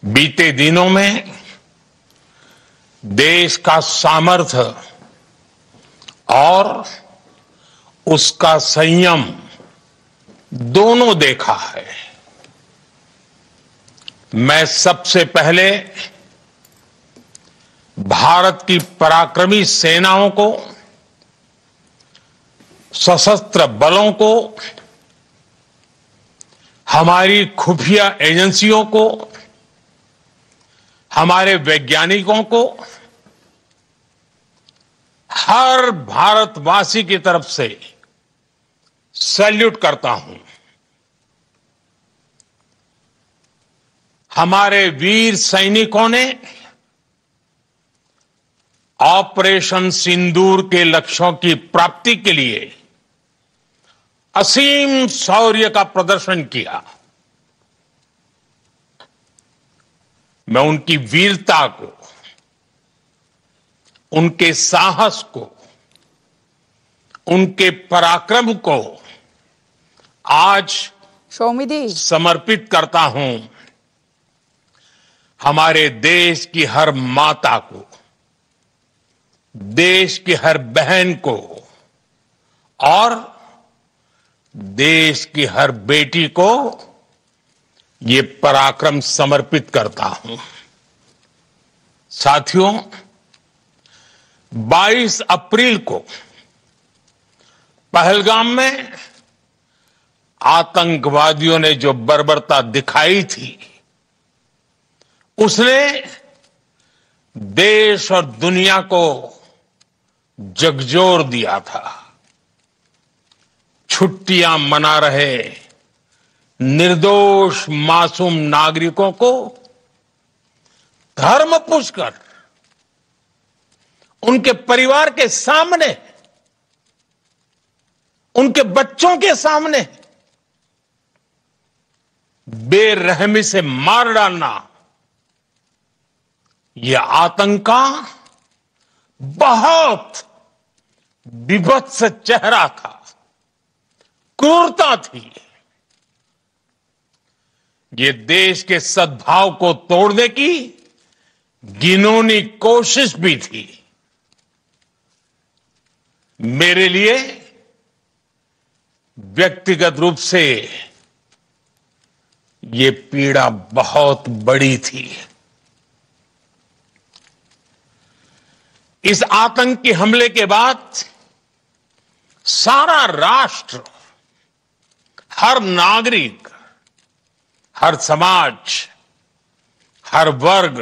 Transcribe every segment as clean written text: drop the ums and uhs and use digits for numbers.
बीते दिनों में देश का सामर्थ्य और उसका संयम दोनों देखा है। मैं सबसे पहले भारत की पराक्रमी सेनाओं को, सशस्त्र बलों को, हमारी खुफिया एजेंसियों को, हमारे वैज्ञानिकों को, हर भारतवासी की तरफ से सैल्यूट करता हूं। हमारे वीर सैनिकों ने ऑपरेशन सिंदूर के लक्ष्यों की प्राप्ति के लिए असीम शौर्य का प्रदर्शन किया। मैं उनकी वीरता को, उनके साहस को, उनके पराक्रम को आज समर्पित करता हूं। हमारे देश की हर माता को, देश की हर बहन को और देश की हर बेटी को ये पराक्रम समर्पित करता हूं। साथियों, 22 अप्रैल को पहलगाम में आतंकवादियों ने जो बर्बरता दिखाई थी, उसने देश और दुनिया को झकझोर दिया था। छुट्टियां मना रहे निर्दोष मासूम नागरिकों को धर्म पूछकर उनके परिवार के सामने, उनके बच्चों के सामने बेरहमी से मार डालना, यह आतंक का बहुत विभत्स चेहरा था, क्रूरता थी। ये देश के सद्भाव को तोड़ने की घिनौनी कोशिश भी थी। मेरे लिए व्यक्तिगत रूप से ये पीड़ा बहुत बड़ी थी। इस आतंकी हमले के बाद सारा राष्ट्र, हर नागरिक, हर समाज, हर वर्ग,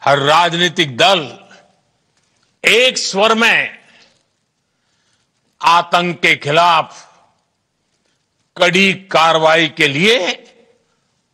हर राजनीतिक दल एक स्वर में आतंक के खिलाफ कड़ी कार्रवाई के लिए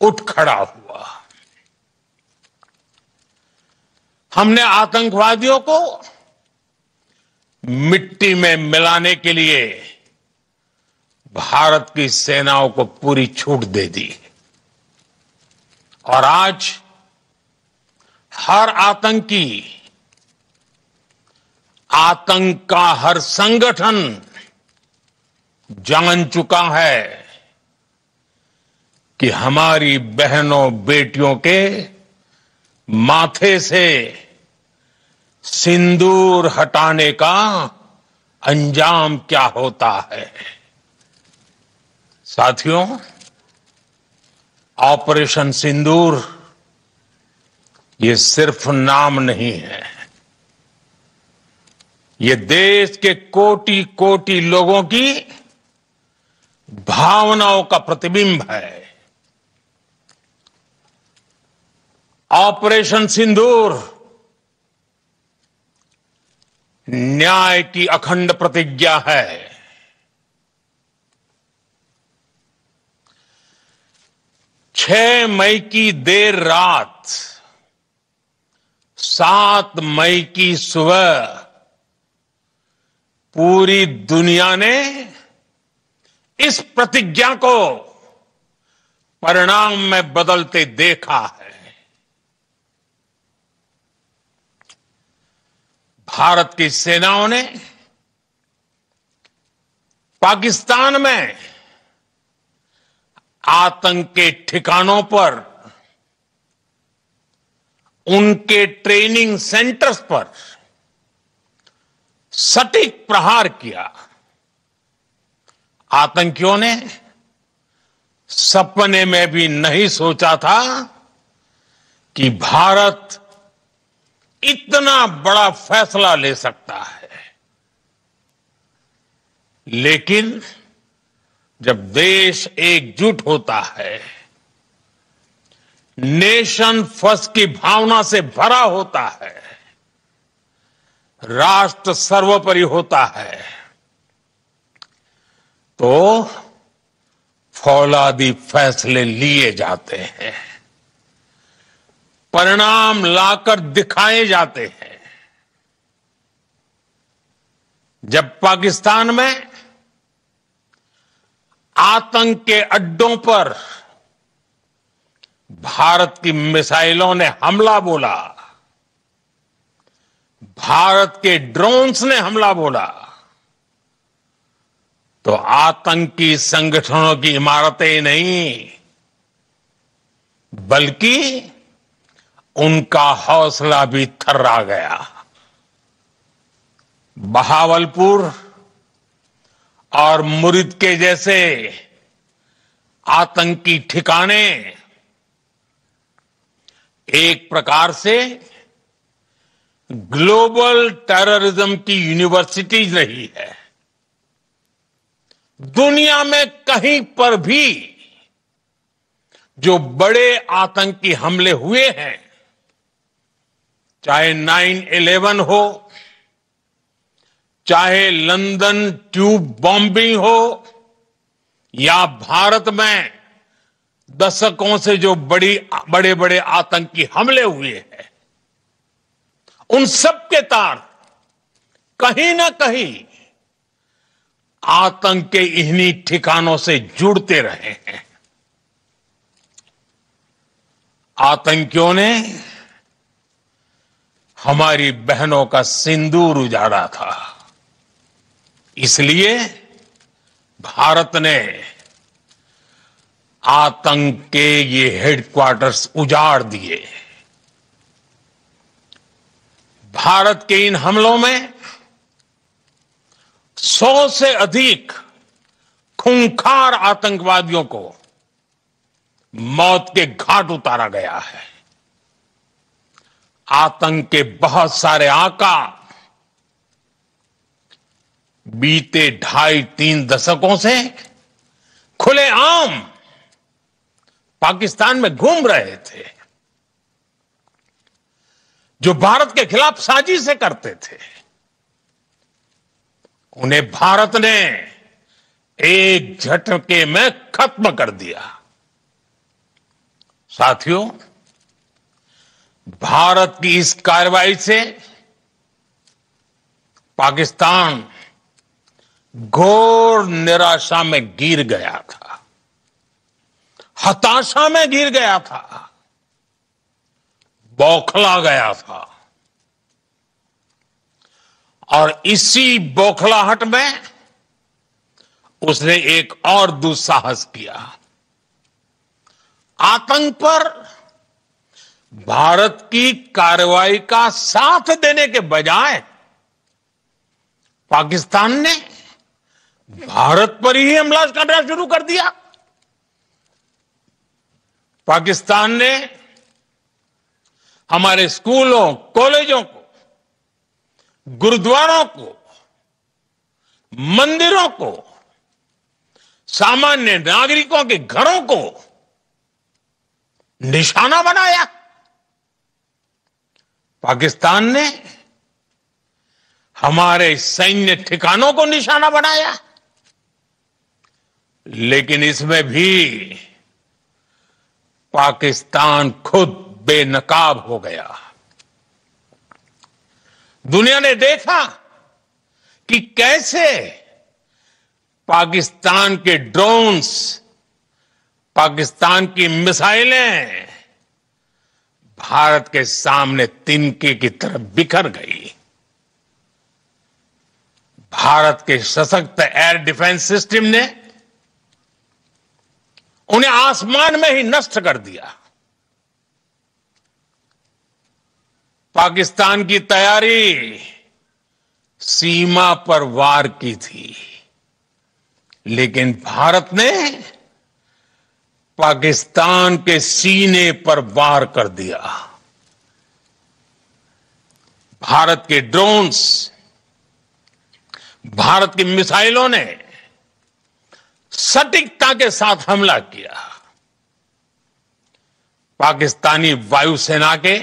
उठ खड़ा हुआ। हमने आतंकवादियों को मिट्टी में मिलाने के लिए भारत की सेनाओं को पूरी छूट दे दी और आज हर आतंकी, आतंक का हर संगठन जान चुका है कि हमारी बहनों बेटियों के माथे से सिंदूर हटाने का अंजाम क्या होता है। साथियों, ऑपरेशन सिंदूर ये सिर्फ नाम नहीं है, ये देश के कोटि कोटि लोगों की भावनाओं का प्रतिबिंब है। ऑपरेशन सिंदूर न्याय की अखंड प्रतिज्ञा है। 6 मई की देर रात, 7 मई की सुबह पूरी दुनिया ने इस प्रतिज्ञा को परिणाम में बदलते देखा है। भारत की सेनाओं ने पाकिस्तान में आतंक के ठिकानों पर उनके ट्रेनिंग सेंटर्स पर सटीक प्रहार किया। आतंकियों ने सपने में भी नहीं सोचा था कि भारत इतना बड़ा फैसला ले सकता है। लेकिन जब देश एकजुट होता है, नेशन फर्स्ट की भावना से भरा होता है, राष्ट्र सर्वोपरि होता है, तो फौलादी फैसले लिए जाते हैं, परिणाम लाकर दिखाए जाते हैं। जब पाकिस्तान में आतंक के अड्डों पर भारत की मिसाइलों ने हमला बोला, भारत के ड्रोन्स ने हमला बोला, तो आतंकी संगठनों की इमारतें नहीं, बल्कि उनका हौसला भी थर्रा गया। बहावलपुर और मुरिद के जैसे आतंकी ठिकाने एक प्रकार से ग्लोबल टेररिज्म की यूनिवर्सिटीज रही है। दुनिया में कहीं पर भी जो बड़े आतंकी हमले हुए हैं, चाहे 9/11 हो, चाहे लंदन ट्यूब बॉम्बिंग हो, या भारत में दशकों से जो बड़े बड़े आतंकी हमले हुए हैं, उन सब के तार कहीं ना कहीं आतंक के इन्हीं ठिकानों से जुड़ते रहे हैं। आतंकियों ने हमारी बहनों का सिंदूर उजाड़ा था, इसलिए भारत ने आतंक के ये हेडक्वार्टर्स उजाड़ दिए। भारत के इन हमलों में 100 से अधिक खूंखार आतंकवादियों को मौत के घाट उतारा गया है। आतंक के बहुत सारे आका बीते 2.5-3 दशकों से खुलेआम पाकिस्तान में घूम रहे थे, जो भारत के खिलाफ साजिशें करते थे। उन्हें भारत ने एक झटके में खत्म कर दिया। साथियों, भारत की इस कार्रवाई से पाकिस्तान घोर निराशा में गिर गया था, हताशा में गिर गया था, बौखला गया था। और इसी बौखलाहट में उसने एक और दुस्साहस किया। आतंक पर भारत की कार्रवाई का साथ देने के बजाय पाकिस्तान ने भारत पर ही हमला करना शुरू कर दिया। पाकिस्तान ने हमारे स्कूलों, कॉलेजों को, गुरुद्वारों को, मंदिरों को, सामान्य नागरिकों के घरों को निशाना बनाया। पाकिस्तान ने हमारे सैन्य ठिकानों को निशाना बनाया। लेकिन इसमें भी पाकिस्तान खुद बेनकाब हो गया। दुनिया ने देखा कि कैसे पाकिस्तान के ड्रोन्स, पाकिस्तान की मिसाइलें भारत के सामने तिनके की तरफ बिखर गई। भारत के सशक्त एयर डिफेंस सिस्टम ने उन्हें आसमान में ही नष्ट कर दिया। पाकिस्तान की तैयारी सीमा पर वार की थी, लेकिन भारत ने पाकिस्तान के सीने पर वार कर दिया। भारत के ड्रोन्स, भारत की मिसाइलों ने सटीकता के साथ हमला किया। पाकिस्तानी वायुसेना के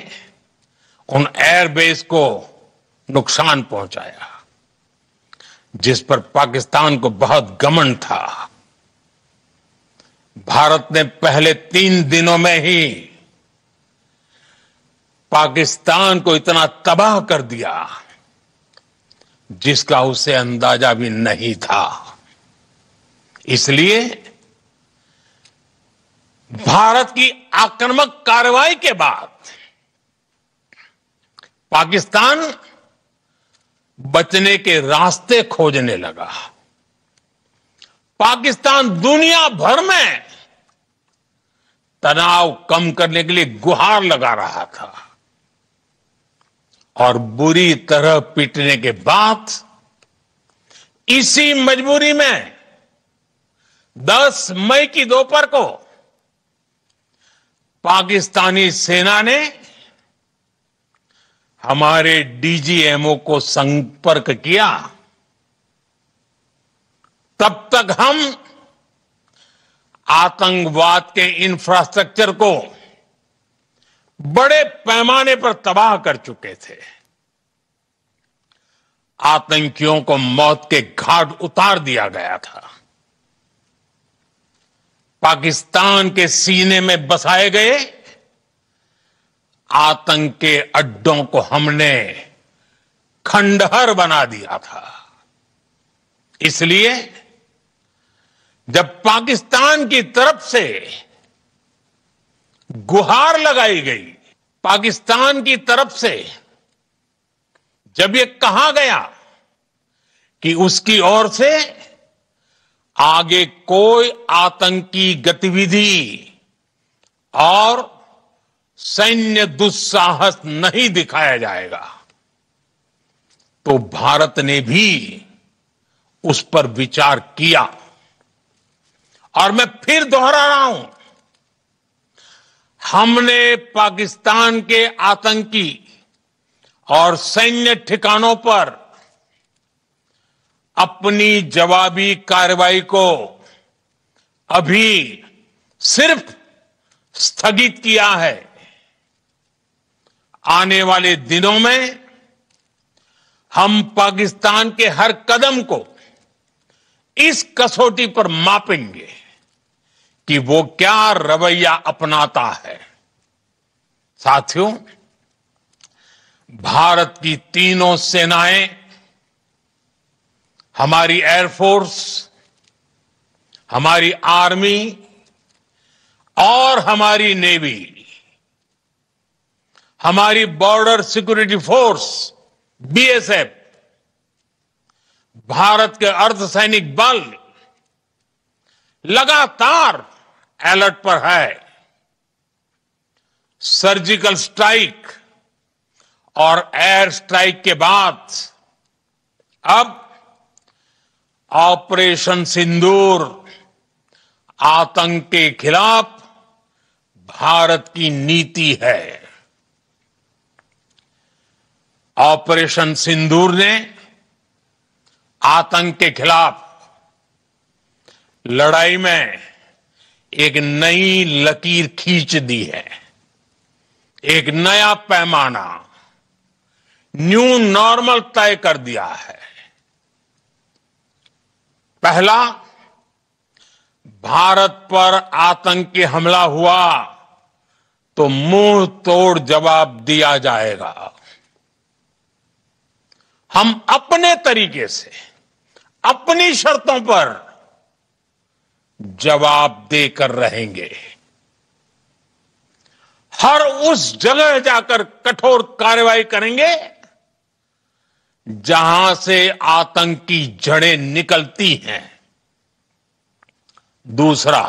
उन एयरबेस को नुकसान पहुंचाया, जिस पर पाकिस्तान को बहुत घमंड था। भारत ने पहले 3 दिनों में ही पाकिस्तान को इतना तबाह कर दिया जिसका उसे अंदाजा भी नहीं था। इसलिए भारत की आक्रामक कार्रवाई के बाद पाकिस्तान बचने के रास्ते खोजने लगा। पाकिस्तान दुनिया भर में तनाव कम करने के लिए गुहार लगा रहा था और बुरी तरह पीटने के बाद इसी मजबूरी में 10 मई की दोपहर को पाकिस्तानी सेना ने हमारे डीजीएमओ को संपर्क किया। तब तक हम आतंकवाद के इंफ्रास्ट्रक्चर को बड़े पैमाने पर तबाह कर चुके थे। आतंकियों को मौत के घाट उतार दिया गया था। पाकिस्तान के सीने में बसाए गए आतंक के अड्डों को हमने खंडहर बना दिया था। इसलिए जब पाकिस्तान की तरफ से गुहार लगाई गई, पाकिस्तान की तरफ से जब ये कहा गया कि उसकी ओर से आगे कोई आतंकी गतिविधि और सैन्य दुस्साहस नहीं दिखाया जाएगा, तो भारत ने भी उस पर विचार किया। और मैं फिर दोहरा रहा हूं, हमने पाकिस्तान के आतंकी और सैन्य ठिकानों पर अपनी जवाबी कार्रवाई को अभी सिर्फ स्थगित किया है। आने वाले दिनों में हम पाकिस्तान के हर कदम को इस कसौटी पर मापेंगे कि वो क्या रवैया अपनाता है। साथियों, भारत की तीनों सेनाएं, हमारी एयरफोर्स, हमारी आर्मी और हमारी नेवी, हमारी border security force BSF, Bharat के अर्धसैनिक बल लगातार अलर्ट पर है। सर्जिकल स्ट्राइक और एयर स्ट्राइक के बाद अब ऑपरेशन सिंदूर आतंक के खिलाफ भारत की नीति है। ऑपरेशन सिंदूर ने आतंक के खिलाफ लड़ाई में एक नई लकीर खींच दी है, एक नया पैमाना, न्यू नॉर्मल तय कर दिया है। पहला, भारत पर आतंकी हमला हुआ तो मुंह तोड़ जवाब दिया जाएगा। हम अपने तरीके से, अपनी शर्तों पर जवाब देकर रहेंगे। हर उस जगह जाकर कठोर कार्रवाई करेंगे जहां से आतंक की जड़ें निकलती हैं। दूसरा,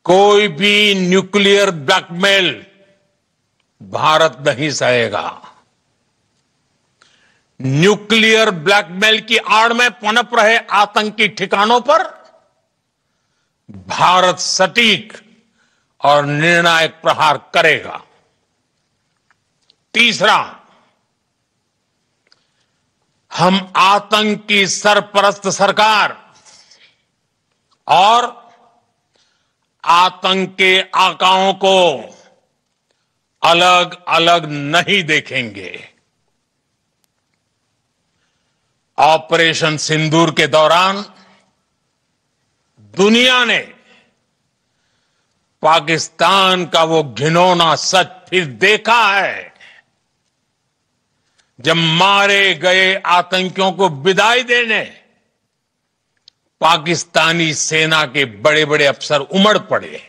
कोई भी न्यूक्लियर ब्लैकमेल भारत नहीं सहेगा। न्यूक्लियर ब्लैकमेल की आड़ में पनप रहे आतंकी ठिकानों पर भारत सटीक और निर्णायक प्रहार करेगा। तीसरा, हम आतंक की सरपरस्त सरकार और आतंक के आकाओं को अलग अलग नहीं देखेंगे। ऑपरेशन सिंदूर के दौरान दुनिया ने पाकिस्तान का वो घिनौना सच फिर देखा है, जब मारे गए आतंकियों को विदाई देने पाकिस्तानी सेना के बड़े बड़े अफसर उमड़ पड़े।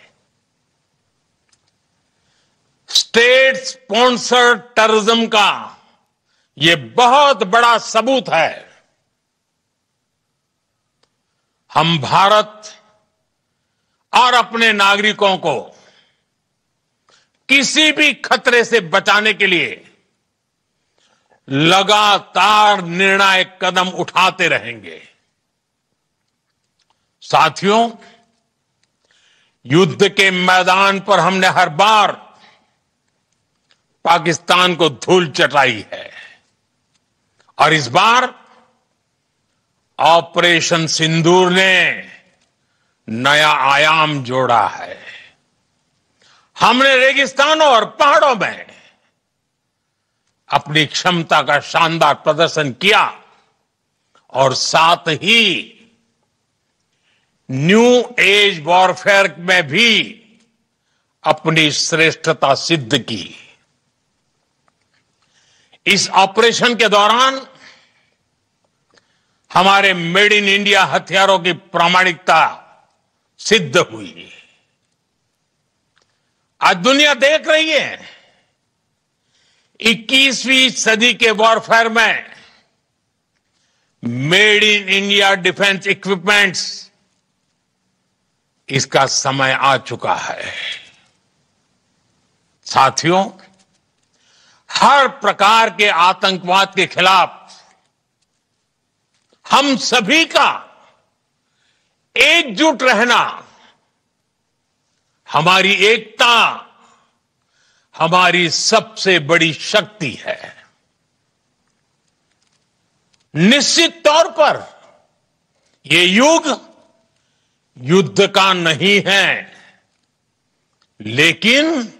स्टेट स्पॉन्सर्ड टेररिज्म का यह बहुत बड़ा सबूत है। हम भारत और अपने नागरिकों को किसी भी खतरे से बचाने के लिए लगातार निर्णायक कदम उठाते रहेंगे। साथियों, युद्ध के मैदान पर हमने हर बार पाकिस्तान को धूल चटाई है और इस बार ऑपरेशन सिंदूर ने नया आयाम जोड़ा है। हमने रेगिस्तानों और पहाड़ों में अपनी क्षमता का शानदार प्रदर्शन किया और साथ ही न्यू एज वॉरफेयर में भी अपनी श्रेष्ठता सिद्ध की। इस ऑपरेशन के दौरान हमारे मेड इन इंडिया हथियारों की प्रामाणिकता सिद्ध हुई। आज दुनिया देख रही है 21वीं सदी के वॉरफेयर में made in India defence equipments, इसका समय आ चुका है। साथियों, हर प्रकार के आतंकवाद के खिलाफ हम सभी का एकजुट रहना, हमारी एकता हमारी सबसे बड़ी शक्ति है। निश्चित तौर पर ये युग युद्ध का नहीं है, लेकिन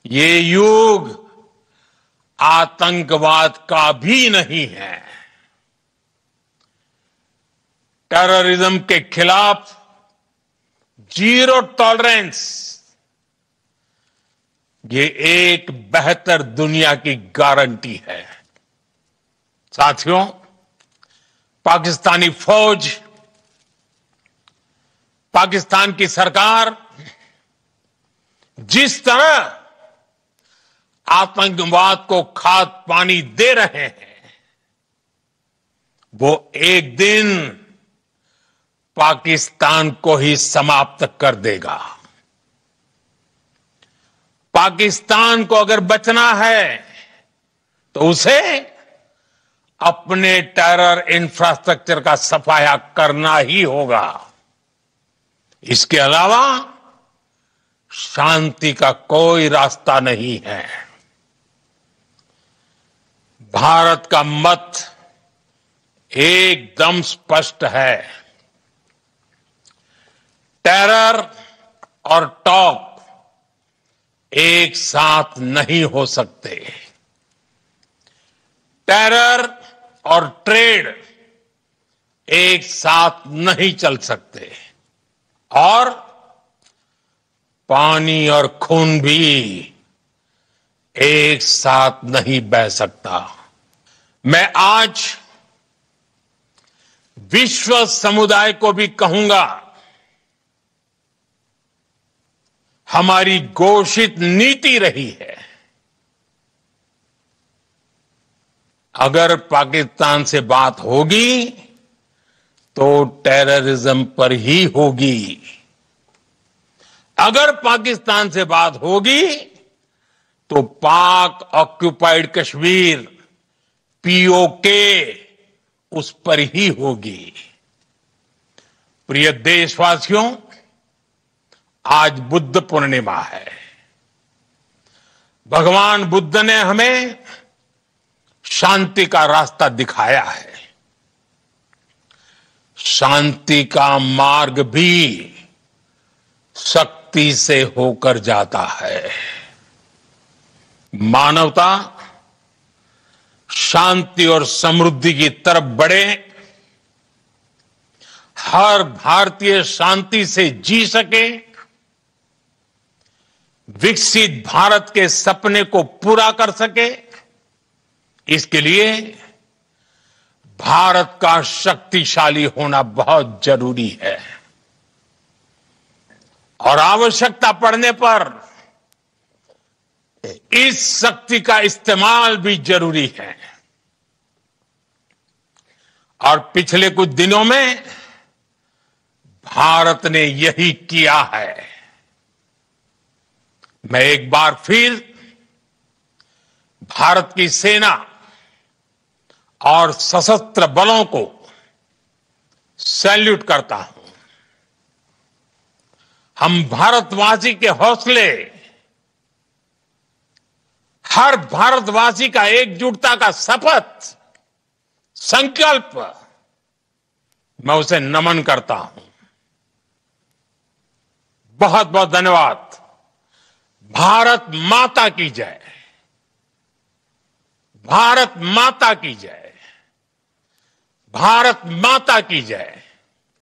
ये युग आतंकवाद का भी नहीं है। टेररिज्म के खिलाफ जीरो टॉलरेंस, ये एक बेहतर दुनिया की गारंटी है। साथियों, पाकिस्तानी फौज, पाकिस्तान की सरकार जिस तरह आतंकवाद को खाद पानी दे रहे हैं, वो एक दिन पाकिस्तान को ही समाप्त कर देगा। पाकिस्तान को अगर बचना है तो उसे अपने टेरर इंफ्रास्ट्रक्चर का सफाया करना ही होगा। इसके अलावा शांति का कोई रास्ता नहीं है। भारत का मत एकदम स्पष्ट है। टेरर और टॉक एक साथ नहीं हो सकते। टेरर और ट्रेड एक साथ नहीं चल सकते और पानी और खून भी एक साथ नहीं बह सकता। मैं आज विश्व समुदाय को भी कहूंगा, हमारी घोषित नीति रही है, अगर पाकिस्तान से बात होगी तो टेररिज्म पर ही होगी। अगर पाकिस्तान से बात होगी तो पाक ऑक्यूपाइड कश्मीर पीओके उस पर ही होगी। प्रिय देशवासियों, आज बुद्ध पूर्णिमा है। भगवान बुद्ध ने हमें शांति का रास्ता दिखाया है। शांति का मार्ग भी शक्ति से होकर जाता है। मानवता शांति और समृद्धि की तरफ बढ़े, हर भारतीय शांति से जी सके, विकसित भारत के सपने को पूरा कर सके, इसके लिए भारत का शक्तिशाली होना बहुत जरूरी है। और आवश्यकता पड़ने पर इस शक्ति का इस्तेमाल भी जरूरी है। और पिछले कुछ दिनों में भारत ने यही किया है। मैं एक बार फिर भारत की सेना और सशस्त्र बलों को सैल्यूट करता हूं। हम भारतवासी के हौसले, हर भारतवासी का एकजुटता का शपथ, संकल्प, मैं उसे नमन करता हूं। बहुत बहुत धन्यवाद। भारत माता की जय। भारत माता की जय। भारत माता की जय।